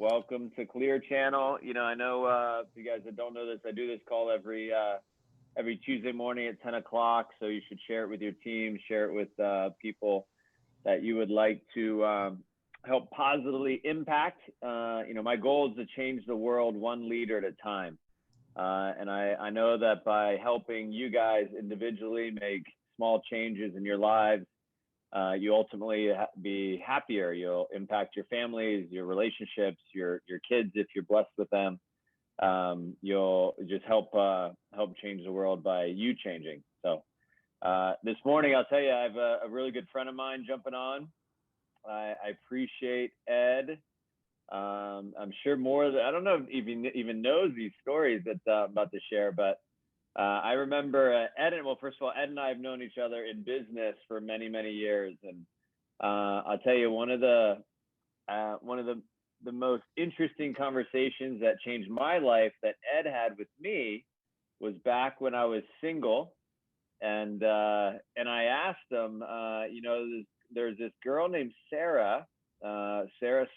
Welcome to KLear channel. I know if you guys that don't know this, I do this call every Tuesday morning at 10 o'clock. So you should share it with your team, share it with people that you would like to help positively impact. My goal is to change the world one leader at a time. And I know that by helping you guys individually make small changes in your lives, you ultimately be happier. You'll impact your families, your relationships, your kids if you're blessed with them. You'll just help change the world by you changing. So this morning, I'll tell you, I have a really good friend of mine jumping on. I appreciate Ed. I'm sure I don't know if he even knows these stories that I'm about to share, but I remember Ed, well, first of all, Ed and I have known each other in business for many, many years. And I'll tell you, one of the most interesting conversations that changed my life that Ed had with me was back when I was single. And I asked him, there's this girl named Sarah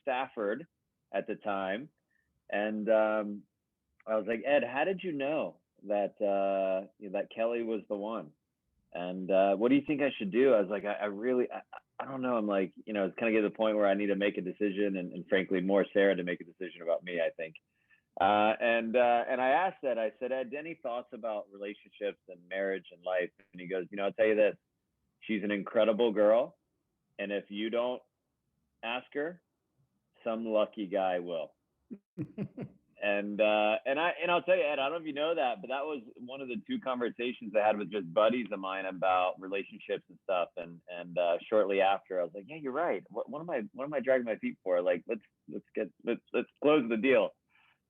Stafford at the time. And I was like, Ed, how did you know that Kelly was the one? And what do you think I should do? I was like, I don't know. I'm like, it's kind of get to the point where I need to make a decision, and frankly, more Sarah to make a decision about me, I think. And I asked Ed, I said, Ed, any thoughts about relationships and marriage and life? And he goes, I'll tell you this, she's an incredible girl. And if you don't ask her, some lucky guy will. And I'll tell you, Ed, I don't know if you know that, but that was one of the two conversations I had with just buddies of mine about relationships and stuff. And shortly after, I was like, yeah, you're right. What am I dragging my feet for? Like, let's close the deal.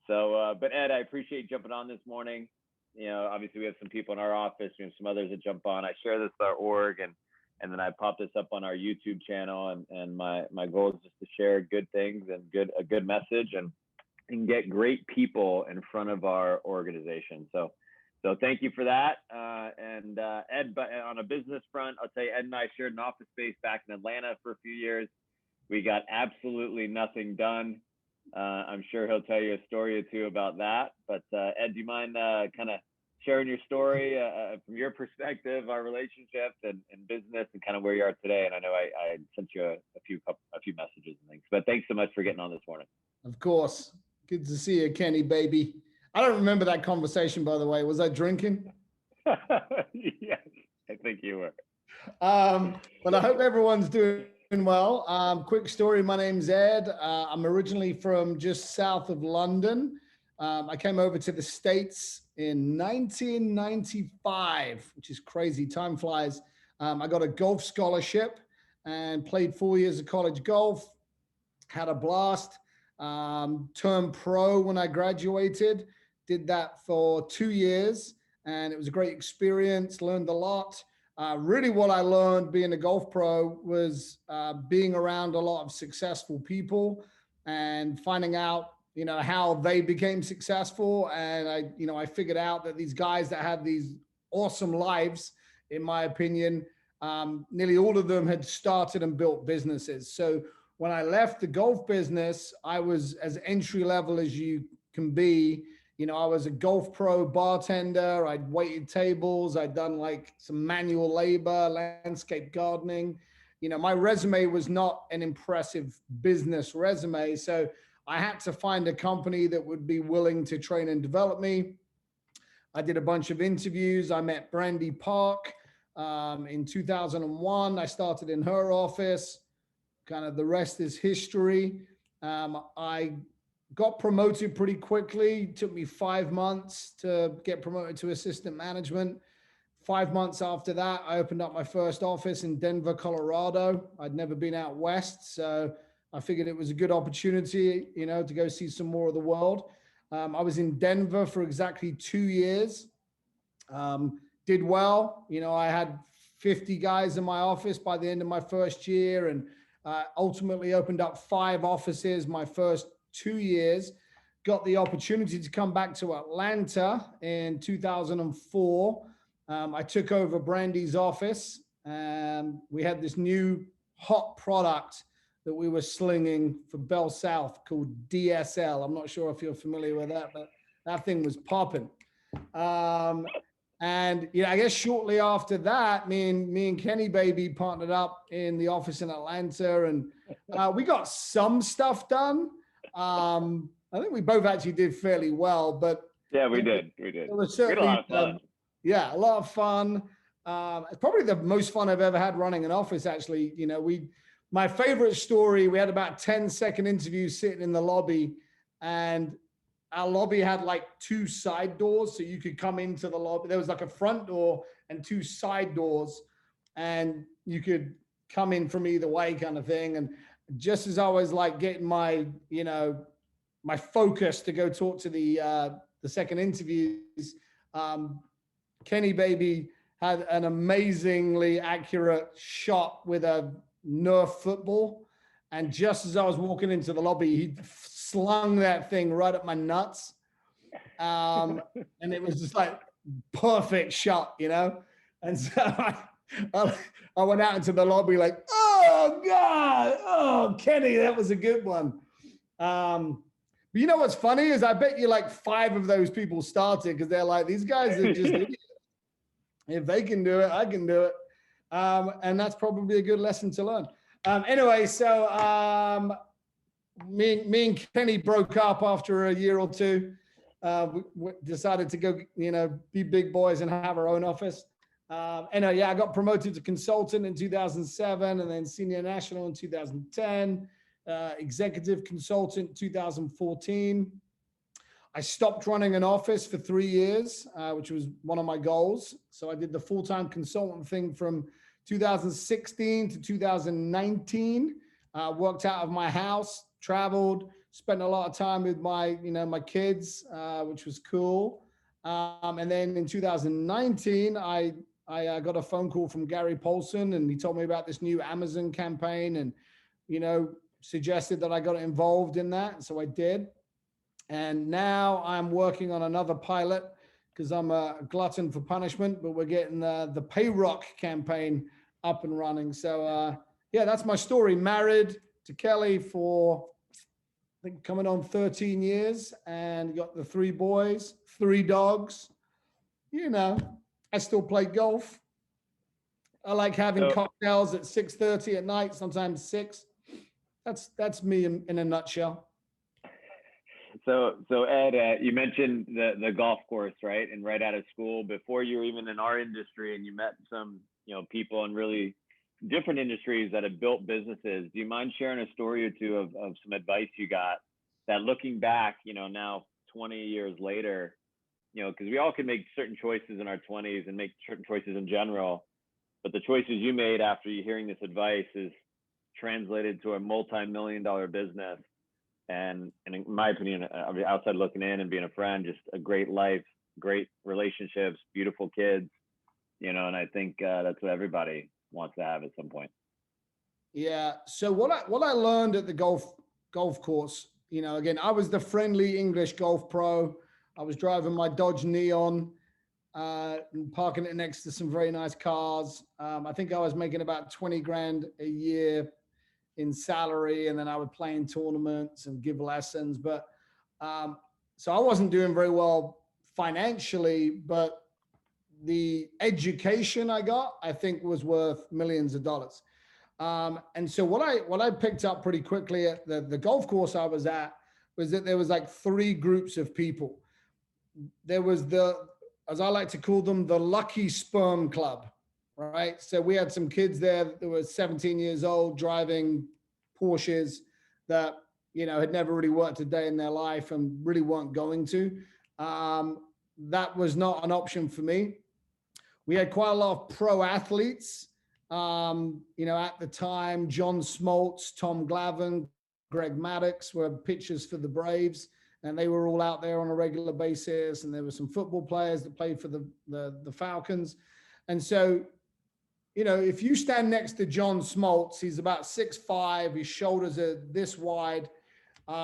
So, but Ed, I appreciate jumping on this morning. Obviously we have some people in our office, we have some others that jump on. I share this with our org, and then I pop this up on our YouTube channel, and my goal is just to share good things and a good message and get great people in front of our organization. So thank you for that. Ed, but on a business front, I'll tell you, Ed and I shared an office space back in Atlanta for a few years. We got absolutely nothing done. I'm sure he'll tell you a story or two about that. But Ed, do you mind kind of sharing your story from your perspective, our relationship and business, and kind of where you are today? And I know I sent you a few messages and things, but thanks so much for getting on this morning. Of course. Good to see you, Kenny, baby. I don't remember that conversation, by the way. Was I drinking? Yes, I think you were. But I hope everyone's doing well. Quick story. My name's Ed. I'm originally from just south of London. I came over to the States in 1995, which is crazy. Time flies. I got a golf scholarship and played 4 years of college golf. Had a blast. Turned pro when I graduated, did that for 2 years, and it was a great experience, learned a lot. Really what I learned being a golf pro was being around a lot of successful people and finding out, how they became successful. And I figured out that these guys that had these awesome lives, in my opinion, nearly all of them had started and built businesses. So when I left the golf business, I was as entry level as you can be. I was a golf pro bartender. I'd waited tables. I'd done like some manual labor, landscape gardening. My resume was not an impressive business resume. So I had to find a company that would be willing to train and develop me. I did a bunch of interviews. I met Brandy Park in 2001. I started in her office. Kind of the rest is history. I got promoted pretty quickly. It took me 5 months to get promoted to assistant management. 5 months after that, I opened up my first office in Denver, Colorado. I'd never been out west, so I figured it was a good opportunity, to go see some more of the world. I was in Denver for exactly 2 years. Did well. I had 50 guys in my office by the end of my first year, and ultimately opened up 5 offices my first 2 years. Got the opportunity to come back to Atlanta in 2004. I took over Brandy's office, and we had this new hot product that we were slinging for Bell South called DSL. I'm not sure if you're familiar with that, but that thing was popping. And I guess shortly after that, me and Kenny Baby partnered up in the office in Atlanta, and we got some stuff done. I think we both actually did fairly well, but yeah, we did. It was we had a certainly lot of fun. yeah, a lot of fun. It's probably the most fun I've ever had running an office. Actually, my favorite story. We had about 10-second interviews sitting in the lobby, and our lobby had like 2 side doors, so you could come into the lobby. There was like a front door and 2 side doors, and you could come in from either way, kind of thing. And just as I was like getting my, my focus to go talk to the second interviews, Kenny Baby had an amazingly accurate shot with a Nerf football. And just as I was walking into the lobby, he slung that thing right at my nuts. And it was just like perfect shot, And so I went out into the lobby like, oh God, oh Kenny, that was a good one. But you know what's funny is I bet you like 5 of those people started because they're like, these guys are just idiots. If they can do it, I can do it. And that's probably a good lesson to learn. Anyway, so me and Kenny broke up after a year or 2. We decided to go, be big boys and have our own office. Anyway, I got promoted to consultant in 2007 and then senior national in 2010, executive consultant 2014. I stopped running an office for 3 years, which was one of my goals. So I did the full-time consultant thing from 2016 to 2019, worked out of my house, traveled, spent a lot of time with my, my kids, which was cool. And then in 2019, I got a phone call from Gary Paulson, and he told me about this new Amazon campaign and, suggested that I got involved in that. So I did. And now I'm working on another pilot because I'm a glutton for punishment, but we're getting the Payrock campaign up and running. So yeah, that's my story. Married to Kelly for, I think, coming on 13 years, and got the 3 boys, 3 dogs. I still play golf. I like having cocktails at 6:30 at night, sometimes 6. That's me in a nutshell. So Ed, you mentioned the golf course, right? And right out of school, before you were even in our industry, and you met some, people in really different industries that have built businesses. Do you mind sharing a story or 2 of some advice you got that, looking back, now 20 years later, because we all can make certain choices in our 20s and make certain choices in general, but the choices you made after you hearing this advice is translated to a multi-million-dollar business. And in my opinion, outside looking in and being a friend, just a great life, great relationships, beautiful kids, and I think that's what everybody wants to have at some point. Yeah. So what I learned at the golf course, again, I was the friendly English golf pro. I was driving my Dodge Neon, and parking it next to some very nice cars. I think I was making about 20 grand a year in salary, and then I would play in tournaments and give lessons. But so I wasn't doing very well financially, but the education I got, I think, was worth millions of dollars. And so what I picked up pretty quickly at the golf course I was at was that there was like 3 groups of people. There was as I like to call them, the lucky sperm club. Right. So we had some kids there that were 17 years old driving Porsches that, had never really worked a day in their life and really weren't going to. That was not an option for me. We had quite a lot of pro athletes, at the time. John Smoltz, Tom Glavine, Greg Maddox were pitchers for the Braves, and they were all out there on a regular basis. And there were some football players that played for the Falcons. And so, if you stand next to John Smoltz, he's about 6'5", his shoulders are this wide.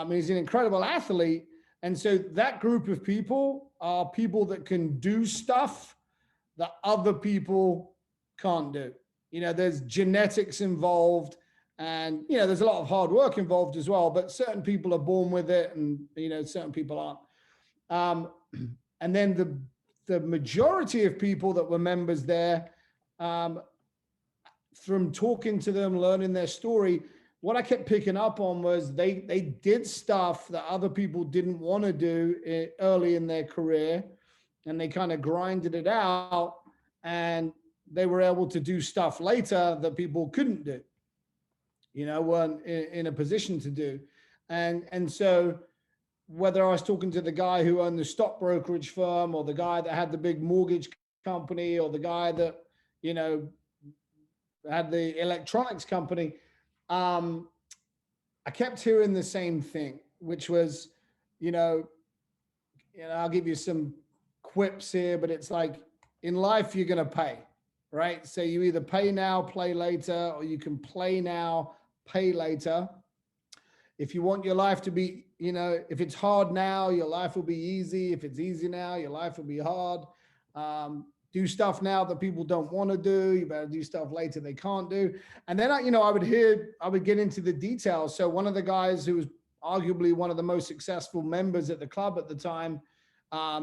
He's an incredible athlete. And so that group of people are people that can do stuff that other people can't do. There's genetics involved, And, you know, there's a lot of hard work involved as well, but certain people are born with it and, you know, certain people aren't. And then the majority of people that were members there, from talking to them, learning their story, what I kept picking up on was they did stuff that other people didn't want to do early in their career, and they kind of grinded it out, and they were able to do stuff later that people couldn't do, you know, weren't in a position to do. And so whether I was talking to the guy who owned the stock brokerage firm, or the guy that had the big mortgage company, or the guy that, you know, had the electronics company, I kept hearing the same thing, which was, you know, I'll give you some quips here, but it's like, in life, you're going to pay, right? So you either pay now, play later, or you can play now, pay later. If you want your life to be, you know, if it's hard now, your life will be easy. If it's easy now, your life will be hard. Do stuff now that people don't want to do. You better do stuff later they can't do. And then, you know, I would get into the details. So one of the guys who was arguably one of the most successful members at the club at the time,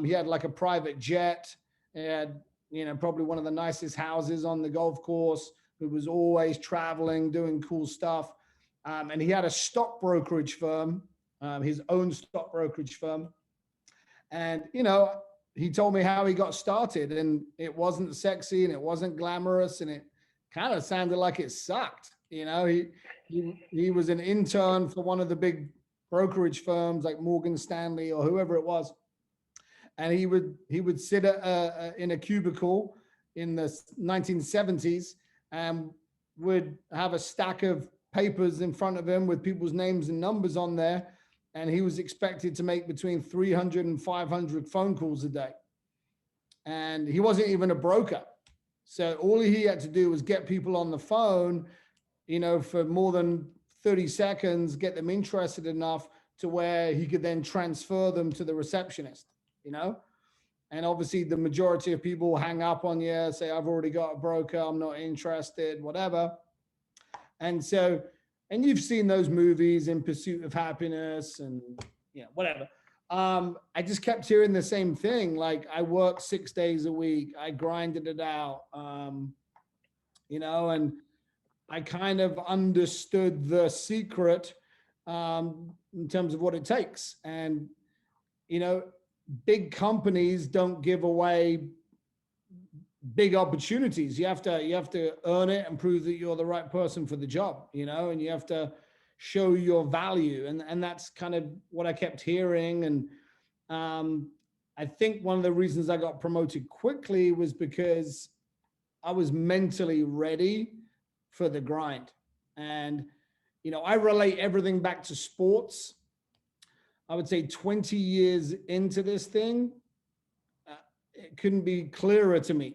he had like a private jet. He had, you know, probably one of the nicest houses on the golf course, who was always traveling, doing cool stuff. And he had a stock brokerage firm, his own stock brokerage firm. And, you know, he told me how he got started, and it wasn't sexy and it wasn't glamorous, and it kind of sounded like it sucked. You know, he was an intern for one of the big brokerage firms like Morgan Stanley or whoever it was. And he would sit in a cubicle in the 1970s and would have a stack of papers in front of him with people's names and numbers on there. And he was expected to make between 300 and 500 phone calls a day. And he wasn't even a broker. So all he had to do was get people on the phone, you know, for more than 30 seconds, get them interested enough to where he could then transfer them to the receptionist, you know? And obviously the majority of people hang up on you, say, I've already got a broker, I'm not interested, whatever. And so, and you've seen those movies, In Pursuit of Happiness and, you know, whatever. I just kept hearing the same thing. Like, I worked 6 days a week. I grinded it out, you know, and I kind of understood the secret in terms of what it takes. And, you know, big companies don't give away big opportunities. You have to earn it and prove that you're the right person for the job, you know, and you have to show your value. And that's kind of what I kept hearing. And I think one of the reasons I got promoted quickly was because I was mentally ready for the grind. And, you know, I relate everything back to sports. I would say 20 years into this thing, it couldn't be clearer to me.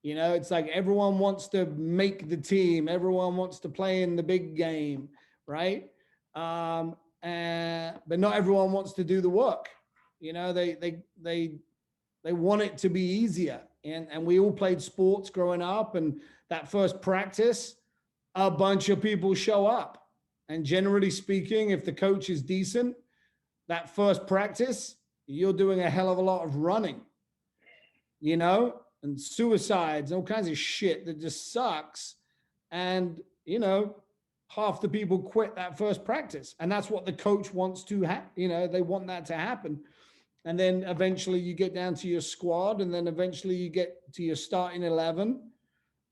You know, it's like everyone wants to make the team. Everyone wants to play in the big game, right? But not everyone wants to do the work. You know, they want it to be easier. And we all played sports growing up, and that first practice, a bunch of people show up. And generally speaking, if the coach is decent, that first practice, you're doing a hell of a lot of running, you know, and suicides, all kinds of shit that just sucks. And, you know, half the people quit that first practice. And that's what the coach wants to have. You know, they want that to happen. And then eventually you get down to your squad, and then eventually you get to your starting 11.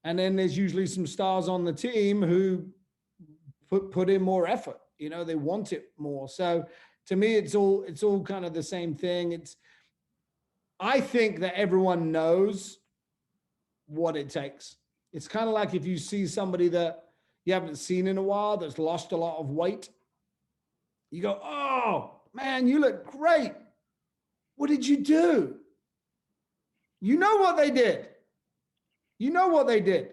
And then there's usually some stars on the team who put in more effort. You know, they want it more. So to me, it's all kind of the same thing. I think that everyone knows what it takes. It's kind of like if you see somebody that you haven't seen in a while that's lost a lot of weight, you go, oh man, you look great. What did you do? You know what they did. You know what they did.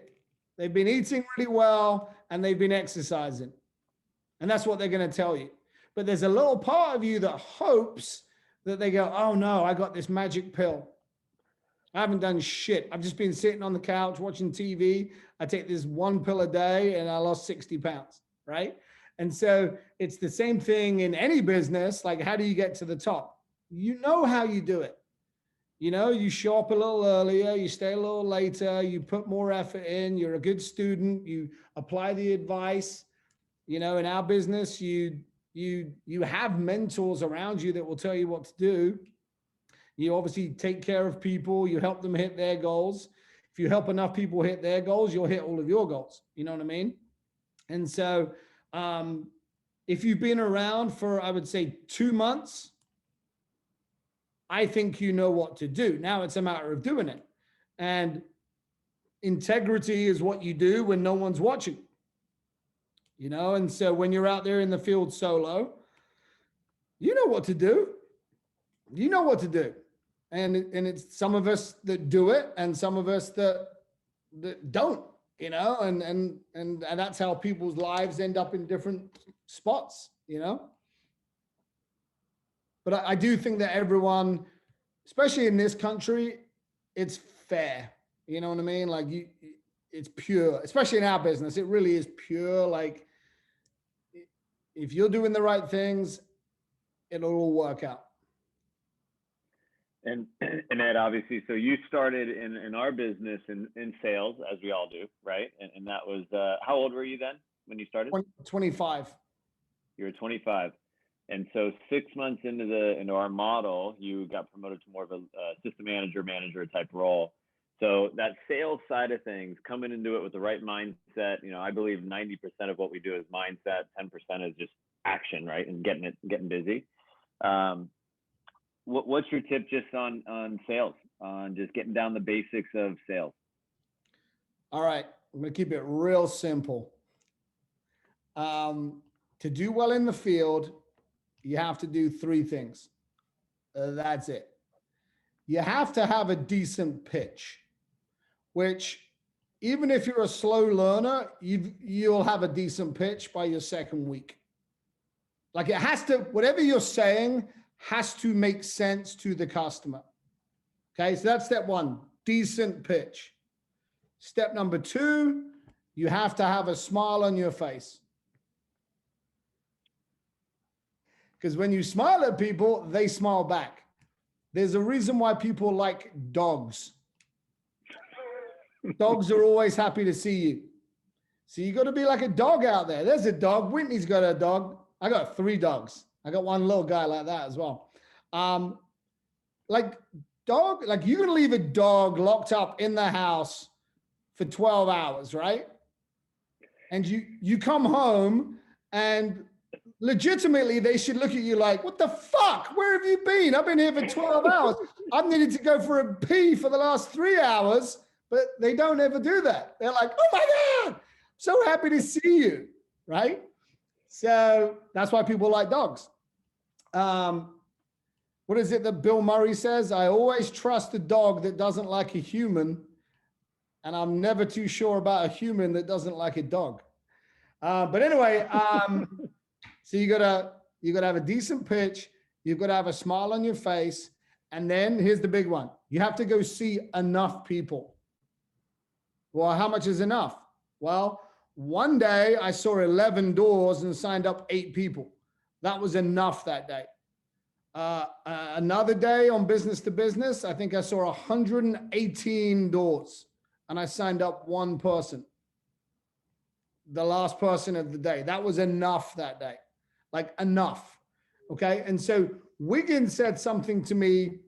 They've been eating really well and they've been exercising. And that's what they're going to tell you. But there's a little part of you that hopes that they go, oh no, I got this magic pill. I haven't done shit. I've just been sitting on the couch watching TV. I take this one pill a day and I lost 60 pounds, right? And so it's the same thing in any business. Like, how do you get to the top? You know how you do it. You know, you show up a little earlier, you stay a little later, you put more effort in, you're a good student, you apply the advice. You know, in our business, you have mentors around you that will tell you what to do. You obviously take care of people, you help them hit their goals. If you help enough people hit their goals, you'll hit all of your goals. You know what I mean? And so, if you've been around for, I would say, 2 months, I think you know what to do. Now it's a matter of doing it. And integrity is what you do when no one's watching. You know, and so when you're out there in the field solo, you know what to do. You know what to do. And it's some of us that do it and some of us that don't, you know, and that's how people's lives end up in different spots, you know. But I do think that everyone, especially in this country, it's fair. You know what I mean? Like, it's pure, especially in our business. It really is pure. Like, if you're doing the right things, it'll all work out. And Ed, obviously, so you started in our business in sales, as we all do, right? And that was, how old were you then when you started? 25. You were 25. And so 6 months into our model, you got promoted to more of a system manager type role. So that sales side of things, coming into it with the right mindset, you know, I believe 90% of what we do is mindset, 10% is just action, right? And getting busy. What's your tip just on sales, on just getting down the basics of sales? All right, I'm going to keep it real simple. To do well in the field, you have to do 3 things. That's it. You have to have a decent pitch, which, even if you're a slow learner, you'll have a decent pitch by your second week. Like, it has to, whatever you're saying has to make sense to the customer. Okay, so that's step 1, decent pitch. Step number 2, you have to have a smile on your face. Because when you smile at people, they smile back. There's a reason why people like dogs. Dogs are always happy to see you. So you got to be like a dog out there. There's a dog. Whitney's got a dog. I got 3 dogs. I got one little guy like that as well. Like you're going to leave a dog locked up in the house for 12 hours, right? And you come home and legitimately they should look at you like, what the fuck? Where have you been? I've been here for 12 hours. I've needed to go for a pee for the last 3 hours, but they don't ever do that. They're like, oh my God, so happy to see you, right? So that's why people like dogs. What is it that Bill Murray says? I always trust a dog that doesn't like a human, and I'm never too sure about a human that doesn't like a dog. But anyway, so you gotta have a decent pitch. You've got to have a smile on your face. And then here's the big one. You have to go see enough people. Well, how much is enough? Well, one day I saw 11 doors and signed up 8 people. That was enough that day. Another day on business to business, I think I saw 118 doors and I signed up 1 person. The last person of the day. That was enough that day. Like, enough. Okay. And so Wiggins said something to me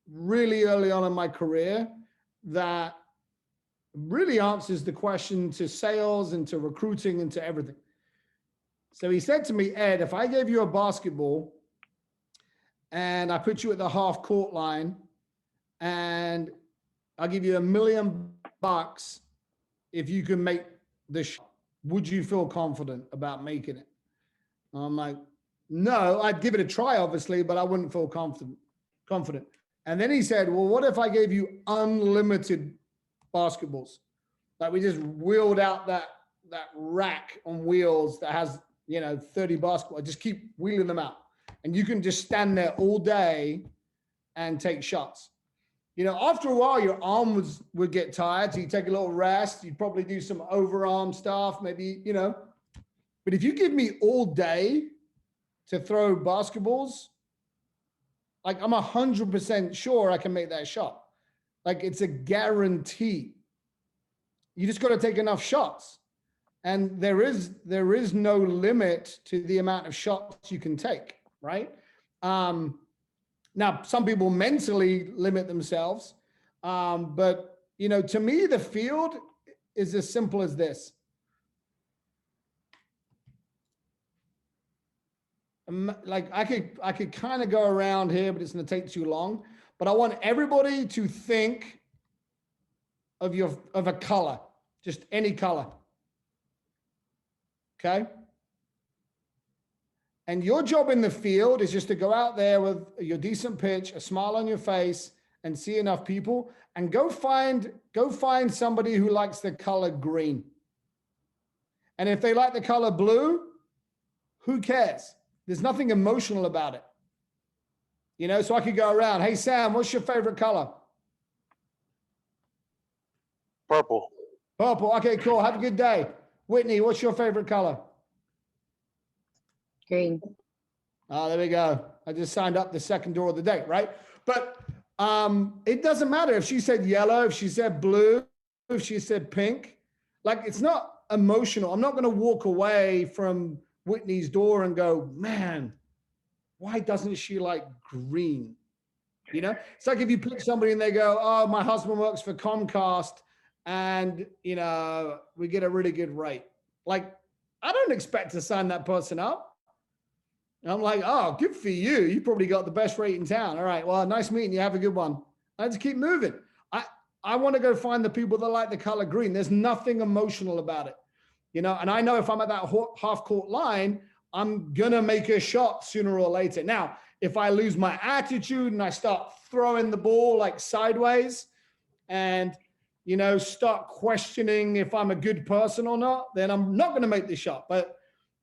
really early on in my career that really answers the question to sales and to recruiting and to everything. So he said to me, Ed, if I gave you a basketball and I put you at the half court line and I'll give you $1 million if you can make the shot, would you feel confident about making it? I'm like, no, I'd give it a try, obviously, but I wouldn't feel confident. And then he said, well, what if I gave you unlimited basketballs? Like, we just wheeled out that rack on wheels that has, 30 basketballs. Just keep wheeling them out. And you can just stand there all day and take shots. After a while, your arm would get tired. So you take a little rest. You'd probably do some overarm stuff, maybe, But if you give me all day to throw basketballs, like I'm 100% sure I can make that shot. Like it's a guarantee. You just got to take enough shots. And there is no limit to the amount of shots you can take, right? Now, some people mentally limit themselves, but you know, to me, the field is as simple as this. Like I could kind of go around here, but it's going to take too long. But I want everybody to think of a color, just any color. Okay. And your job in the field is just to go out there with your decent pitch, a smile on your face, and see enough people, and go find somebody who likes the color green. And if they like the color blue, who cares? There's nothing emotional about it. You know, so I could go around, hey, Sam, what's your favorite color? Purple. Purple. Okay, cool. Have a good day. Whitney, what's your favorite color? Green. Oh, there we go. I just signed up the second door of the day, right? But it doesn't matter if she said yellow, if she said blue, if she said pink. Like, it's not emotional. I'm not going to walk away from Whitney's door and go, man, why doesn't she like green? You know, it's like if you pick somebody and they go, oh, my husband works for Comcast and, you know, we get a really good rate. Like, I don't expect to sign that person up. And I'm like, oh, good for you. You probably got the best rate in town. All right, well, nice meeting you. Have a good one. I just keep moving. I want to go find the people that like the color green. There's nothing emotional about it, you know. And I know if I'm at that half court line, I'm going to make a shot sooner or later. Now, if I lose my attitude and I start throwing the ball like sideways and, you know, start questioning if I'm a good person or not, then I'm not going to make the shot. But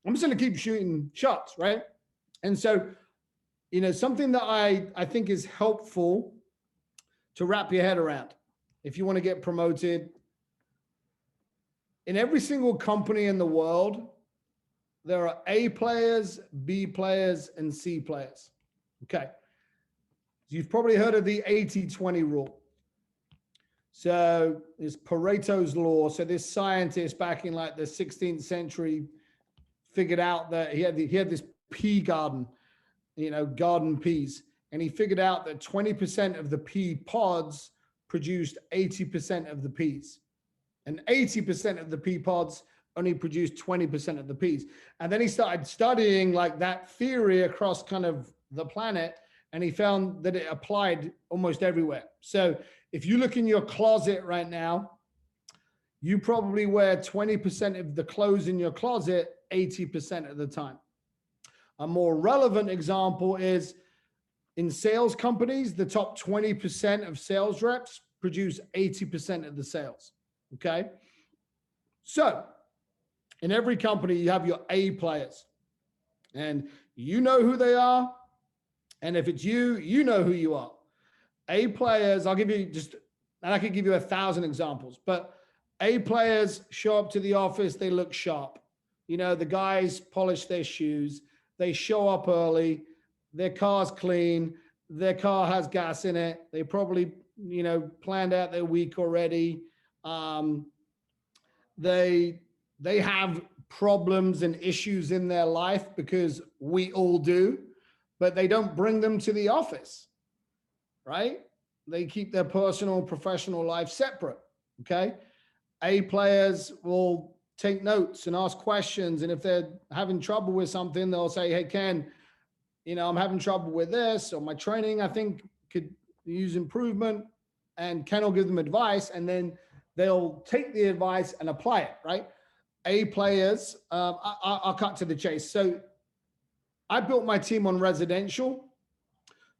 I'm just going to keep shooting shots, right? And so, you know, something that I think is helpful to wrap your head around if you want to get promoted. In every single company in the world, there are A players, B players, and C players. Okay. You've probably heard of the 80-20 rule. So it's Pareto's law. So this scientist back in like the 16th century figured out that he had this pea garden, you know, garden peas. And he figured out that 20% of the pea pods produced 80% of the peas. And 80% of the pea pods only produced 20% of the peas. And then he started studying like that theory across kind of the planet. And he found that it applied almost everywhere. So if you look in your closet right now, you probably wear 20% of the clothes in your closet 80% of the time. A more relevant example is in sales companies, the top 20% of sales reps produce 80% of the sales. Okay. So in every company, you have your A players and you know who they are. And if it's you, you know who you are. A players, I'll give you just, and I could give you 1,000 examples, but A players show up to the office, they look sharp. You know, the guys polish their shoes, they show up early, their car's clean, their car has gas in it. They probably, you know, planned out their week already. They have problems and issues in their life because we all do, but they don't bring them to the office, right? They keep their personal, professional life separate, okay? A players will take notes and ask questions. And if they're having trouble with something, they'll say, hey, Ken, you know, I'm having trouble with this, or my training, I think could use improvement. And Ken will give them advice, and then they'll take the advice and apply it, right? A players, I'll cut to the chase. So I built my team on residential.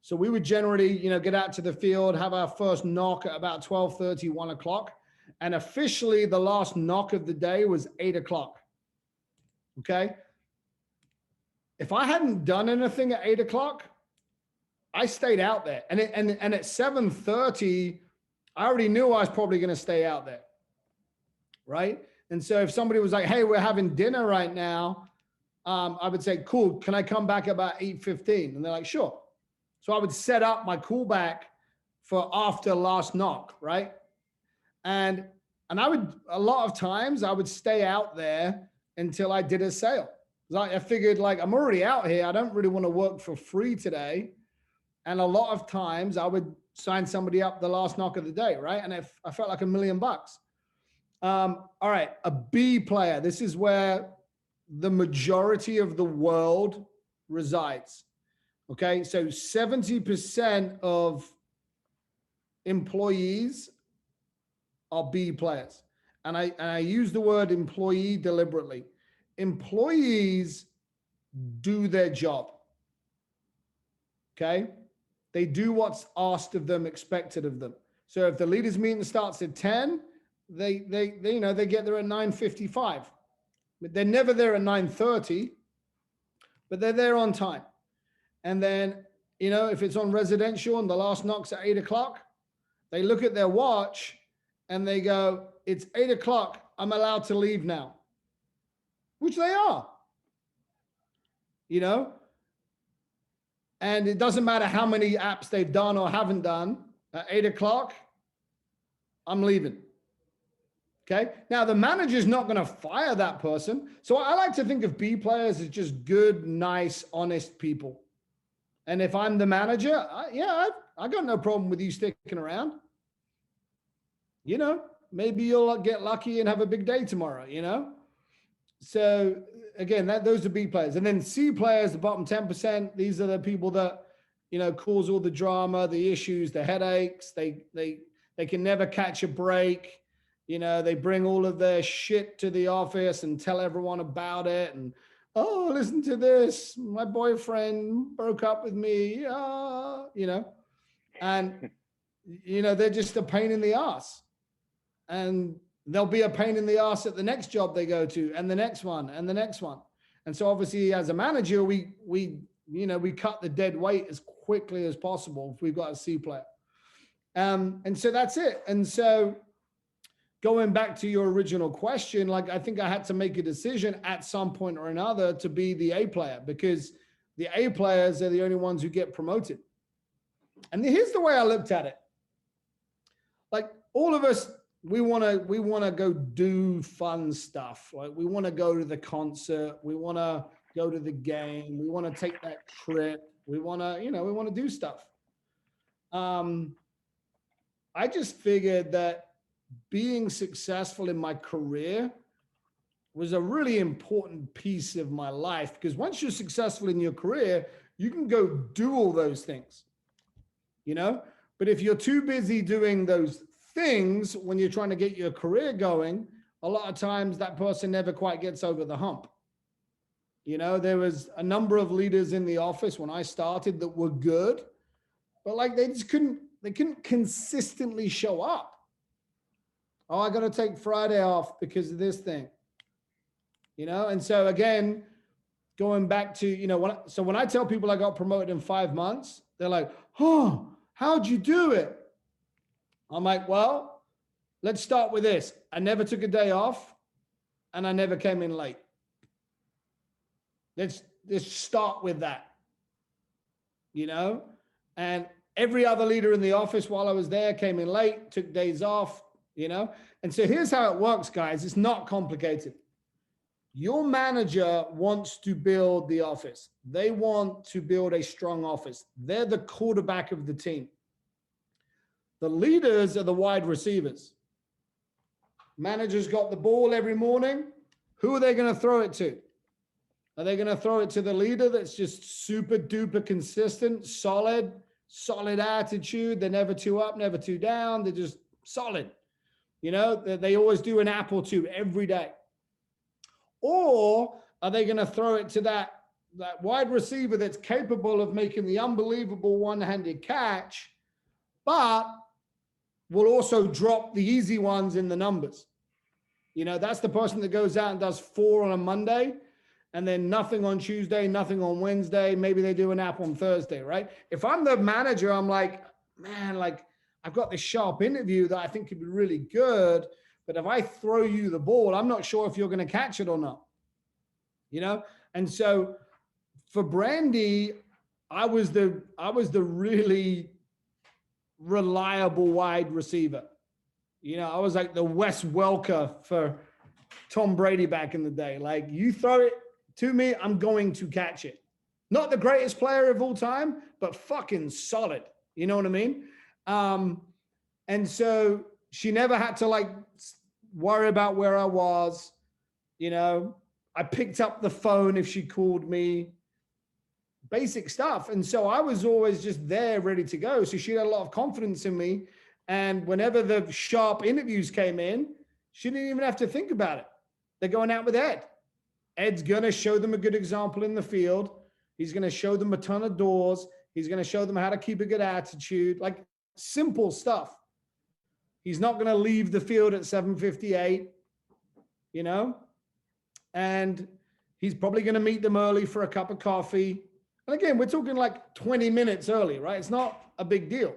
So we would generally, you know, get out to the field, have our first knock at about 12:30, 1 o'clock. And officially the last knock of the day was 8 o'clock. Okay. If I hadn't done anything at 8 o'clock, I stayed out there. And at 7:30, I already knew I was probably going to stay out there. Right. And so if somebody was like, hey, we're having dinner right now, I would say, cool, can I come back about 8:15? And they're like, sure. So I would set up my callback for after last knock, right? And I would, a lot of times I would stay out there until I did a sale. Like I figured, like, I'm already out here. I don't really want to work for free today. And a lot of times I would sign somebody up the last knock of the day, right? And if I felt like $1 million. All right, a B player. This is where the majority of the world resides. Okay, so 70% of employees are B players. And I use the word employee deliberately. Employees do their job. Okay, they do what's asked of them, expected of them. So if the leaders meeting starts at 10, they get there at 9:55. But they're never there at 9:30, but they're there on time. And then, if it's on residential and the last knock's at 8:00, they look at their watch and they go, it's 8:00. I'm allowed to leave now, which they are, and it doesn't matter how many apps they've done or haven't done. At 8:00, I'm leaving. Okay. Now the manager's not going to fire that person. So I like to think of B players as just good, nice, honest people. And if I'm the manager, I got no problem with you sticking around. Maybe you'll get lucky and have a big day tomorrow, So again, those are B players. And then C players, the bottom 10%, these are the people that, cause all the drama, the issues, the headaches. They can never catch a break. They bring all of their shit to the office and tell everyone about it. And, oh, listen to this. My boyfriend broke up with me. And, they're just a pain in the ass. And they'll be a pain in the ass at the next job they go to, and the next one, and the next one. And so obviously as a manager, we cut the dead weight as quickly as possible if we've got a C player. And so that's it. And so going back to your original question, like, I think I had to make a decision at some point or another to be the A player, because the A players are the only ones who get promoted. And here's the way I looked at it. Like, all of us, we want to go do fun stuff. Like, we want to go to the concert. We want to go to the game. We want to take that trip. We want to do stuff. I just figured that being successful in my career was a really important piece of my life, because once you're successful in your career, you can go do all those things, but if you're too busy doing those things when you're trying to get your career going, a lot of times that person never quite gets over the hump. There was a number of leaders in the office when I started that were good, but like they couldn't consistently show up. Oh, I got to take Friday off because of this thing, And so again, going back to, when I tell people I got promoted in 5 months, they're like, oh, how'd you do it? I'm like, well, let's start with this. I never took a day off and I never came in late. Let's start with that, and every other leader in the office while I was there came in late, took days off, And so here's how it works, guys. It's not complicated. Your manager wants to build the office. They want to build a strong office. They're the quarterback of the team. The leaders are the wide receivers. Managers got the ball every morning. Who are they going to throw it to? Are they going to throw it to the leader that's just super duper consistent, solid attitude? They're never too up, never too down. They're just solid. They always do an app or two every day. Or are they going to throw it to that wide receiver that's capable of making the unbelievable one-handed catch, but will also drop the easy ones in the numbers? That's the person that goes out and does 4 on a Monday and then nothing on Tuesday, nothing on Wednesday. Maybe they do an app on Thursday, right? If I'm the manager, I'm like, man, like, I've got this sharp interview that I think could be really good, but if I throw you the ball, I'm not sure if you're going to catch it or not. And so for Brandy, I was the really reliable wide receiver. You know, I was like the Wes Welker for Tom Brady back in the day. Like, you throw it to me, I'm going to catch it. Not the greatest player of all time, but fucking solid. You know what I mean? And so she never had to like worry about where I was. You know, I picked up the phone if she called me, basic stuff. And so I was always just there ready to go. So she had a lot of confidence in me. And whenever the sharp interviews came in, she didn't even have to think about it. They're going out with Ed. Ed's going to show them a good example in the field. He's going to show them a ton of doors. He's going to show them how to keep a good attitude, like simple stuff. He's not going to leave the field at 7:58, you know, and he's probably going to meet them early for a cup of coffee. And again, we're talking like 20 minutes early, right? It's not a big deal.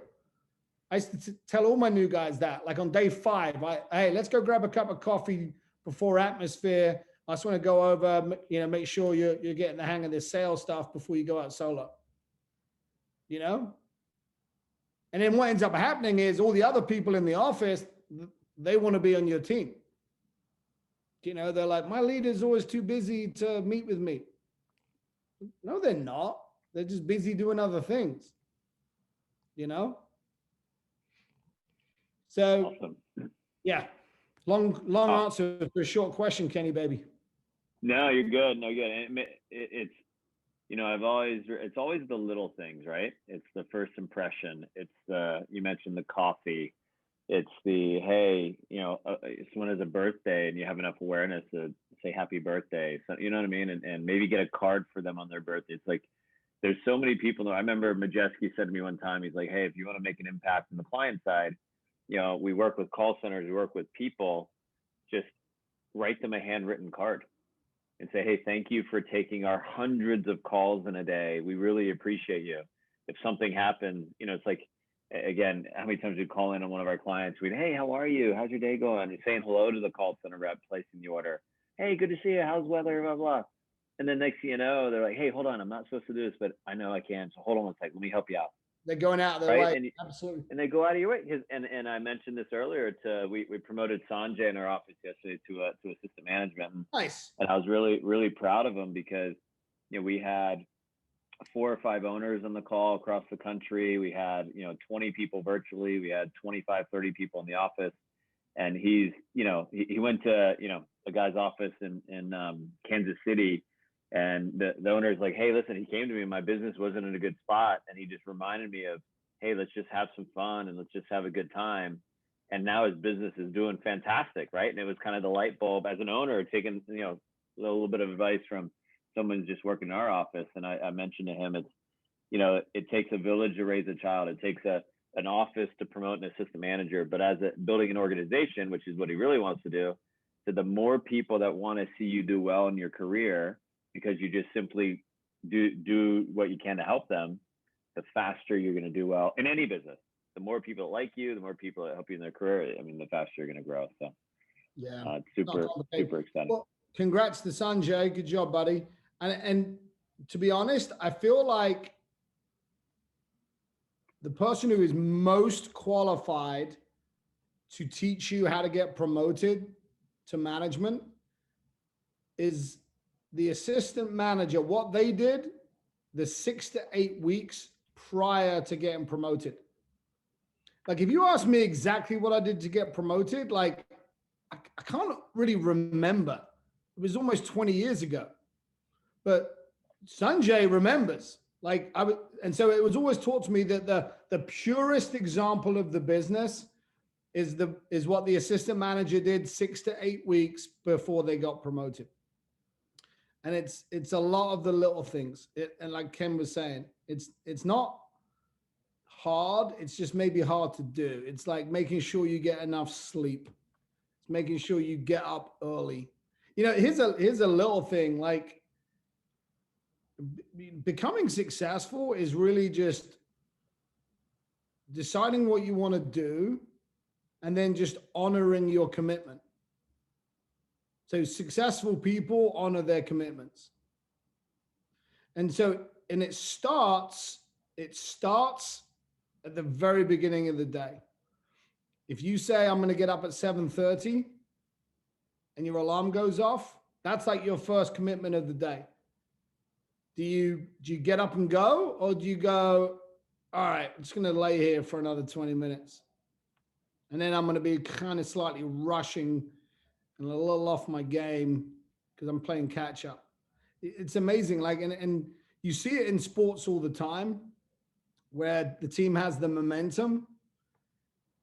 I used to tell all my new guys that, like on day 5, hey, let's go grab a cup of coffee before atmosphere. I just want to go over, you know, make sure you're getting the hang of this sales stuff before you go out solo, you know? And then what ends up happening is all the other people in the office, they want to be on your team. You know, they're like, my leader's always too busy to meet with me. No, they're not. They're just busy doing other things, you know? So, Awesome. yeah, long answer to a short question, Kenny, baby. No, you're good. No, good. And it's, you know, it's always the little things, right? It's the first impression. It's you mentioned the coffee. It's the, hey, you know, someone has a birthday and you have enough awareness to say happy birthday. So, you know what I mean? And maybe get a card for them on their birthday. It's like, there's so many people. I remember Majeski said to me one time, he's like, hey, if you want to make an impact on the client side, you know, we work with call centers, we work with people, just write them a handwritten card and say, hey, thank you for taking our hundreds of calls in a day. We really appreciate you. If something happens, you know, it's like, again, how many times we call in on one of our clients, we'd, hey, how are you? How's your day going? You're saying hello to the call center rep placing the order. Hey, good to see you. How's weather? Blah, blah. And then next thing you know, they're like, hey, hold on. I'm not supposed to do this, but I know I can. So hold on one second. Let me help you out. They're going out of their right? way. Absolutely. And they go out of your way. And I mentioned this earlier we promoted Sanjay in our office yesterday to assistant management. Nice. And I was really, really proud of him because, you know, we had 4 or 5 owners on the call across the country. We had, you know, 20 people virtually. We had 25, 30 people in the office. And he's, you know, he went to, you know, a guy's office in Kansas City. And the owner's like, hey, listen, he came to me, my business wasn't in a good spot. And he just reminded me of, hey, let's just have some fun and let's just have a good time. And now his business is doing fantastic, right? And it was kind of the light bulb as an owner, taking, you know, a little bit of advice from someone just working in our office. And I mentioned to him, it's, you know, it takes a village to raise a child. It takes an office to promote an assistant manager. But as building an organization, which is what he really wants to do, so the more people that want to see you do well in your career, because you just simply do what you can to help them, the faster you're going to do well in any business. The more people that like you, the more people that help you in their career, I mean, the faster you're going to grow. So yeah, it's super exciting. Well, congrats to Sanjay. Good job, buddy. And to be honest, I feel like the person who is most qualified to teach you how to get promoted to management is the assistant manager. What they did the 6 to 8 weeks prior to getting promoted. Like, if you ask me exactly what I did to get promoted, like I can't really remember. It was almost 20 years ago. But Sanjay remembers. Like and so it was always taught to me that the purest example of the business is what the assistant manager did 6 to 8 weeks before they got promoted. And it's a lot of the little things. And like Ken was saying, it's not hard. It's just maybe hard to do. It's like making sure you get enough sleep. It's making sure you get up early. You know, here's a little thing. Like, becoming successful is really just deciding what you want to do and then just honoring your commitment. So successful people honor their commitments. And so, and it starts at the very beginning of the day. If you say, I'm going to get up at 7:30 and your alarm goes off, that's like your first commitment of the day. Do you get up and go, or do you go, all right, I'm just going to lay here for another 20 minutes? And then I'm going to be kind of slightly rushing and a little off my game because I'm playing catch up. It's amazing. Like, and you see it in sports all the time where the team has the momentum.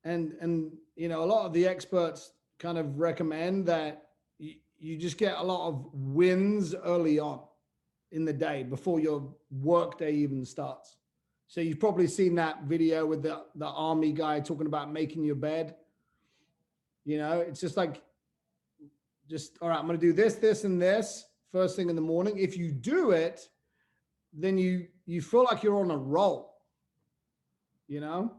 And you know, a lot of the experts kind of recommend that you just get a lot of wins early on in the day before your work day even starts. So you've probably seen that video with the army guy talking about making your bed. You know, it's just like, all right, I'm going to do this, this, and this first thing in the morning. If you do it, then you feel like you're on a roll, you know?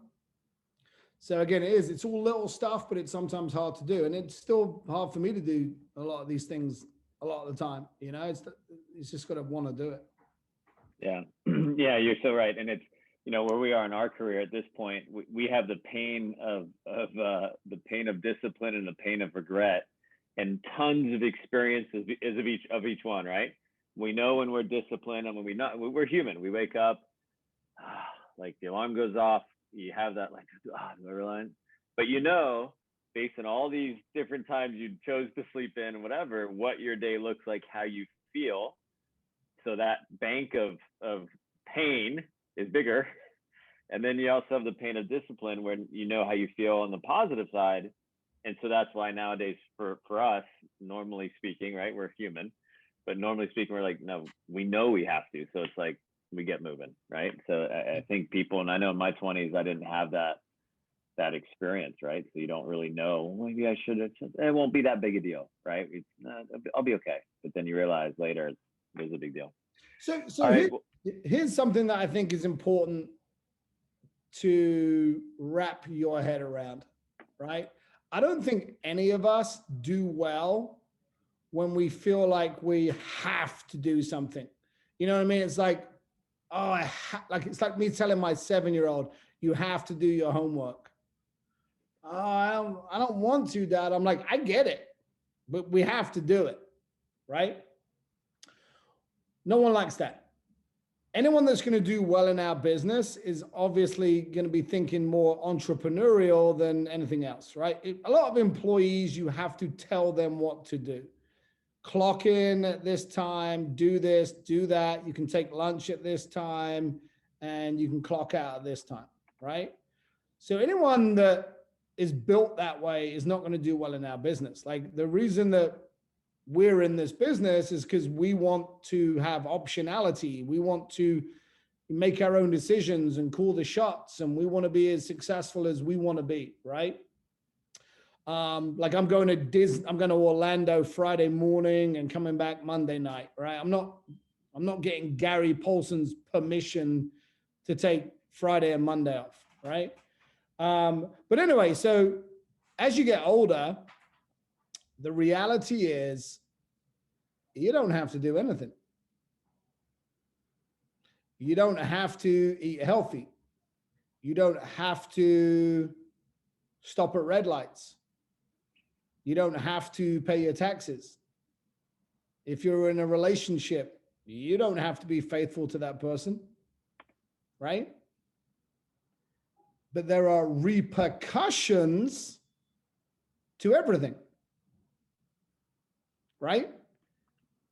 So again, it's all little stuff, but it's sometimes hard to do. And it's still hard for me to do a lot of these things a lot of the time, you know, it's just got to want to do it. Yeah. Yeah, you're so right. And it's, you know, where we are in our career at this point, we have the pain of the pain of discipline and the pain of regret, and tons of experiences of each one, right? We know when we're disciplined, and when we're human. We wake up, like the alarm goes off, you have that like, but you know, based on all these different times you chose to sleep in and whatever, what your day looks like, how you feel. So that bank of pain is bigger. And then you also have the pain of discipline when you know how you feel on the positive side. And so that's why nowadays for us, normally speaking, right, we're human, but normally speaking, we're like, no, we know we have to. So it's like, we get moving, right? So I think people, and I know in my 20s, I didn't have that experience, right? So you don't really know, maybe I should have, it won't be that big a deal, right? I'll be okay. But then you realize later it's a big deal. So right, here's something that I think is important to wrap your head around, right? I don't think any of us do well when we feel like we have to do something. You know what I mean? It's like, oh, like it's like me telling my 7-year-old, you have to do your homework. Oh, I don't want to, Dad. I'm like, I get it, but we have to do it, right? No one likes that. Anyone that's going to do well in our business is obviously going to be thinking more entrepreneurial than anything else, right? A lot of employees, you have to tell them what to do. Clock in at this time, do this, do that. You can take lunch at this time, and you can clock out at this time, right? So anyone that is built that way is not going to do well in our business. Like, the reason that we're in this business is because we want to have optionality. We want to make our own decisions and call the shots, and we want to be as successful as we want to be, right? Like I'm going to Orlando Friday morning and coming back Monday night, right? I'm not getting Gary Paulson's permission to take Friday and Monday off, right? But anyway, so as you get older, the reality is you don't have to do anything. You don't have to eat healthy. You don't have to stop at red lights. You don't have to pay your taxes. If you're in a relationship, you don't have to be faithful to that person, right? But there are repercussions to everything, right?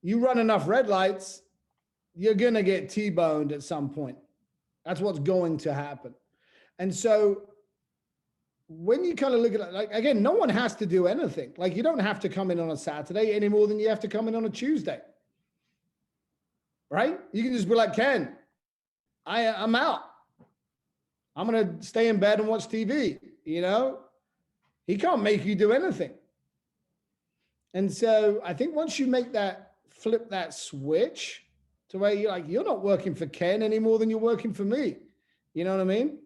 You run enough red lights, you're going to get T-boned at some point. That's what's going to happen. And so when you kind of look at it, like, again, no one has to do anything. Like, you don't have to come in on a Saturday any more than you have to come in on a Tuesday, right? You can just be like, Ken, I'm out. I'm going to stay in bed and watch TV. You know, he can't make you do anything. And so I think once you flip that switch to where you're like, you're not working for Ken any more than you're working for me. You know what I mean?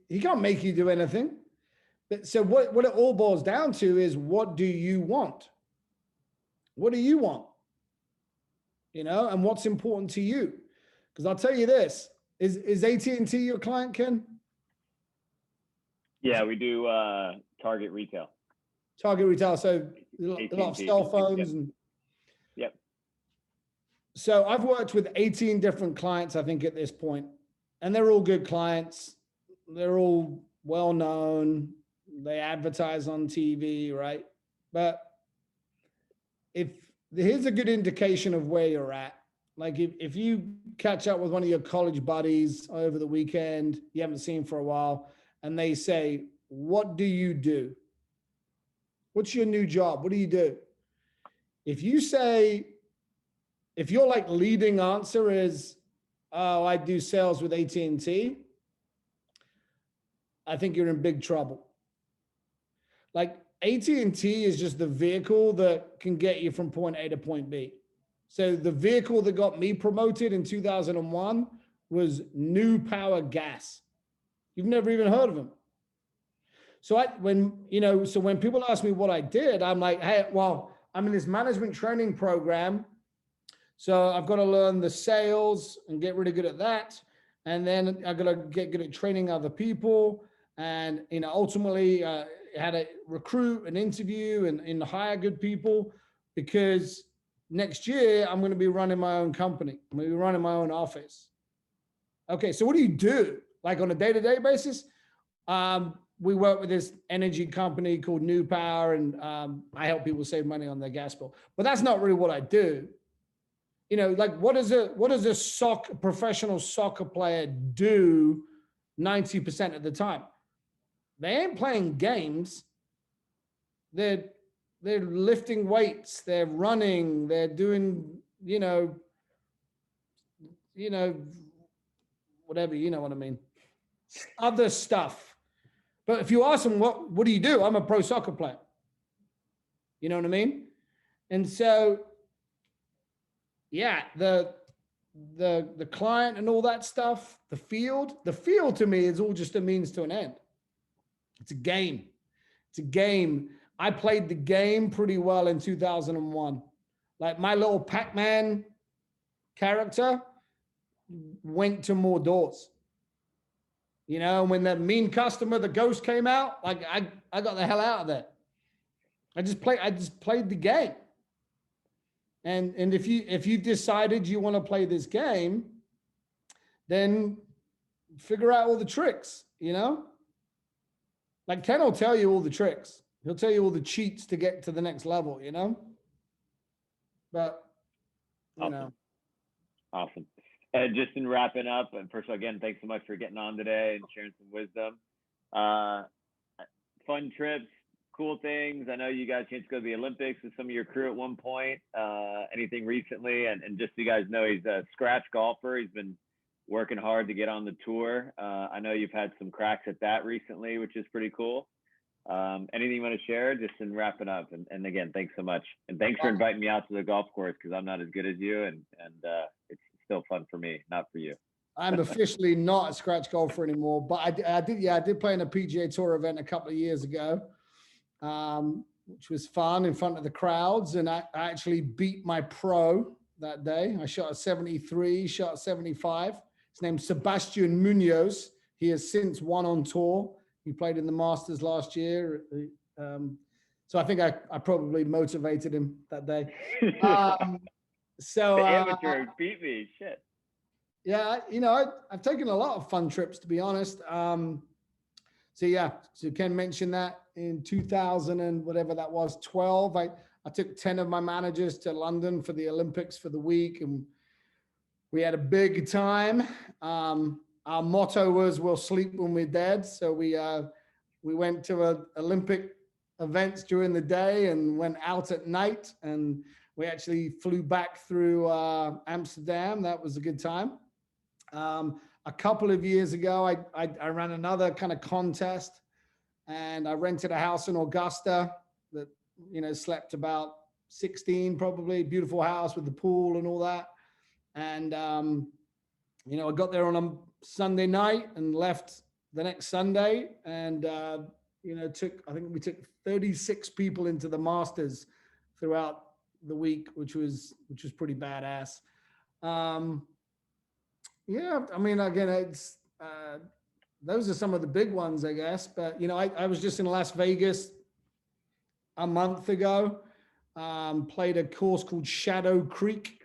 He can't make you do anything. But so what it all boils down to is, what do you want? What do you want? and what's important to you. Because I'll tell you this, is AT&T your client, Ken? Yeah, we do Target retail. Target retail, so a lot of cell phones. Yep. And Yep. so I've worked with 18 different clients, I think, at this point, and they're all good clients. They're all well known. They advertise on TV, right? But if here's a good indication of where you're at. Like if you catch up with one of your college buddies over the weekend, you haven't seen for a while, and they say, "What do you do? What's your new job? What do you do?" If you say, if your like leading answer is, "Oh, I do sales with AT&T," I think you're in big trouble. Like AT&T is just the vehicle that can get you from point A to point B. So the vehicle that got me promoted in 2001 was New Power Gas. You've never even heard of them. So when people ask me what I did, I'm like, hey, well, I'm in this management training program. So I've got to learn the sales and get really good at that. And then I've got to get good at training other people. And, ultimately how to recruit and interview and hire good people, because next year I'm going to be running my own company. I'm going to be running my own office. Okay, so what do you do? Like on a day-to-day basis? We work with this energy company called New Power, and I help people save money on their gas bill. But that's not really what I do. Like what does a professional soccer player do 90% of the time? They ain't playing games. They're lifting weights. They're running. They're doing, whatever, you know what I mean? Other stuff. But if you ask them, what do you do? I'm a pro soccer player. You know what I mean? And so, yeah, the client and all that stuff, the field to me is all just a means to an end. It's a game. It's a game. I played the game pretty well in 2001. Like my little Pac-Man character went to more doors. When the mean customer, the ghost came out, like I got the hell out of there. I just played the game. And if you decided you want to play this game, then figure out all the tricks, Like Ken will tell you all the tricks. He'll tell you all the cheats to get to the next level, But, Awesome. Just in wrapping up, and first of all, again, thanks so much for getting on today and sharing some wisdom. Fun trips, cool things. I know you guys chance to go to the Olympics with some of your crew at one point. Anything recently? And just so you guys know, he's a scratch golfer. He's been working hard to get on the tour. I know you've had some cracks at that recently, which is pretty cool. Anything you want to share just in wrapping up? And again, thanks so much. And thanks for inviting me out to the golf course, because I'm not as good as you, and it's still fun for me, not for you. I'm officially not a scratch golfer anymore, but I did play in a PGA Tour event a couple of years ago, which was fun in front of the crowds. And I actually beat my pro that day. I shot a 73, shot a 75. His name's Sebastian Munoz. He has since won on tour. He played in the Masters last year. So I think I probably motivated him that day. So the amateur beat me. Shit. Yeah, I've taken a lot of fun trips, to be honest. So Ken mentioned that in 2000 and whatever that was, 12. I took 10 of my managers to London for the Olympics for the week, and we had a big time. Our motto was, "We'll sleep when we're dead." So we went to Olympic events during the day and went out at night, and we actually flew back through Amsterdam. That was a good time. A couple of years ago, I ran another kind of contest, and I rented a house in Augusta that, slept about 16, probably. Beautiful house with the pool and all that. And, I got there on a Sunday night and left the next Sunday, and, I think we took 36 people into the Masters throughout the week, which was pretty badass. Yeah, I mean, again, it's those are some of the big ones, I guess. But you know, I was just in Las Vegas a month ago. Played a course called Shadow Creek,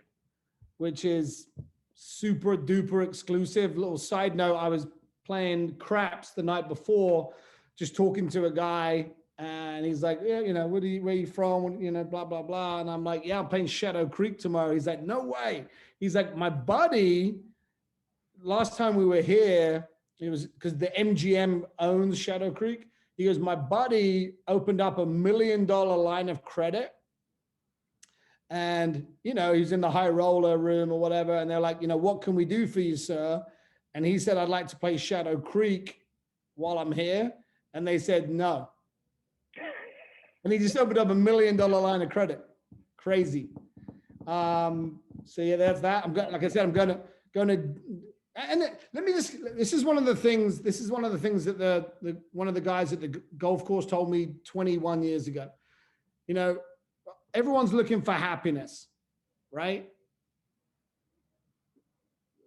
which is super duper exclusive. Little side note, I was playing craps the night before, just talking to a guy, and he's like, yeah, you know, where are you from? You know, blah, blah, blah. And I'm like, yeah, I'm playing Shadow Creek tomorrow. He's like, no way. He's like, my buddy, last time we were here, it was because the MGM owns Shadow Creek. He goes, my buddy opened up $1 million line of credit. And, you know, he's in the high roller room or whatever. And they're like, you know, what can we do for you, sir? And he said, I'd like to play Shadow Creek while I'm here. And they said, no. And he just opened up $1 million line of credit. Crazy. So yeah, that's that. Like I said, I'm going to, and let me just, this is one of the things that one of the guys at the golf course told me 21 years ago. You know, everyone's looking for happiness, right?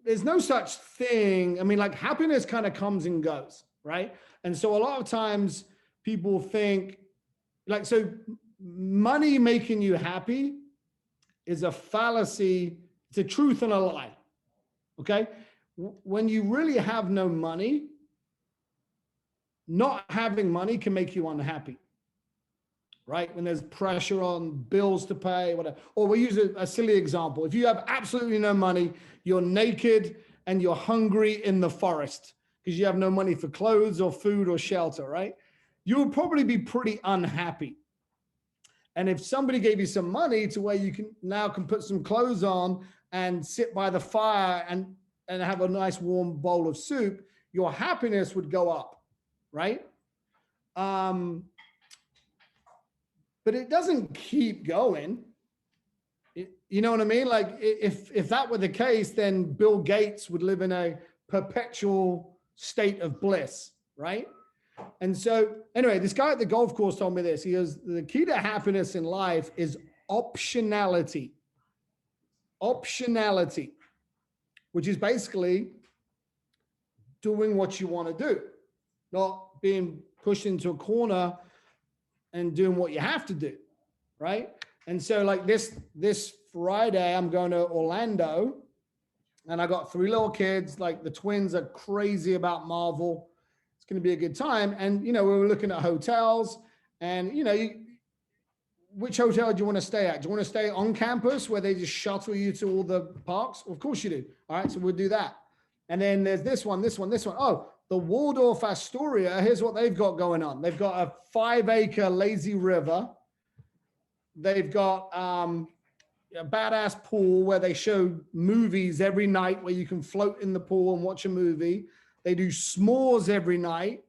There's no such thing. I mean, like happiness kind of comes and goes, right? And so a lot of times people think like, so money making you happy is a fallacy. It's a truth and a lie. Okay. When you really have no money, not having money can make you unhappy. Right? When there's pressure on bills to pay, whatever. Or we'll use a silly example. If you have absolutely no money, you're naked and you're hungry in the forest because you have no money for clothes or food or shelter, right? You'll probably be pretty unhappy. And if somebody gave you some money to where you can put some clothes on and sit by the fire and have a nice warm bowl of soup, your happiness would go up, right? But it doesn't keep going. You know what I mean? Like if that were the case, then Bill Gates would live in a perpetual state of bliss, right? And so anyway, this guy at the golf course told me this. He goes, the key to happiness in life is optionality. Optionality, which is basically doing what you want to do, not being pushed into a corner and doing what you have to do, right? And so like this Friday, I'm going to Orlando, and I got 3 little kids. Like the twins are crazy about Marvel. It's going to be a good time. And, you know, we were looking at hotels, and, you know, which hotel do you want to stay at? Do you want to stay on campus where they just shuttle you to all the parks? Of course you do. All right, so we'll do that. And then there's this one. Oh, the Waldorf Astoria, here's what they've got going on. They've got a 5-acre lazy river. They've got a badass pool where they show movies every night where you can float in the pool and watch a movie. They do s'mores every night,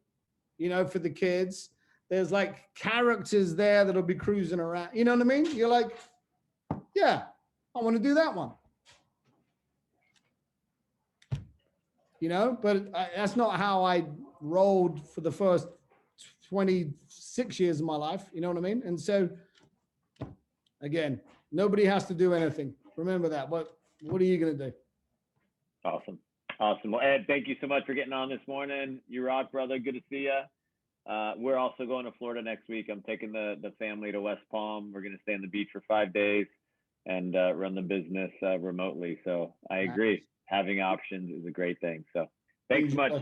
you know, for the kids. There's like characters there that'll be cruising around. You know what I mean? You're like, yeah, I want to do that one. You know, but that's not how I rolled for the first 26 years of my life. You know what I mean? And so, again, nobody has to do anything. Remember that. What are you going to do? Awesome. Well, Ed, thank you so much for getting on this morning. You rock, brother. Good to see you. We're also going to Florida next week. I'm taking the family to West Palm. We're going to stay on the beach for 5 days and run the business remotely. So I agree. Having options is a great thing. So thanks so much.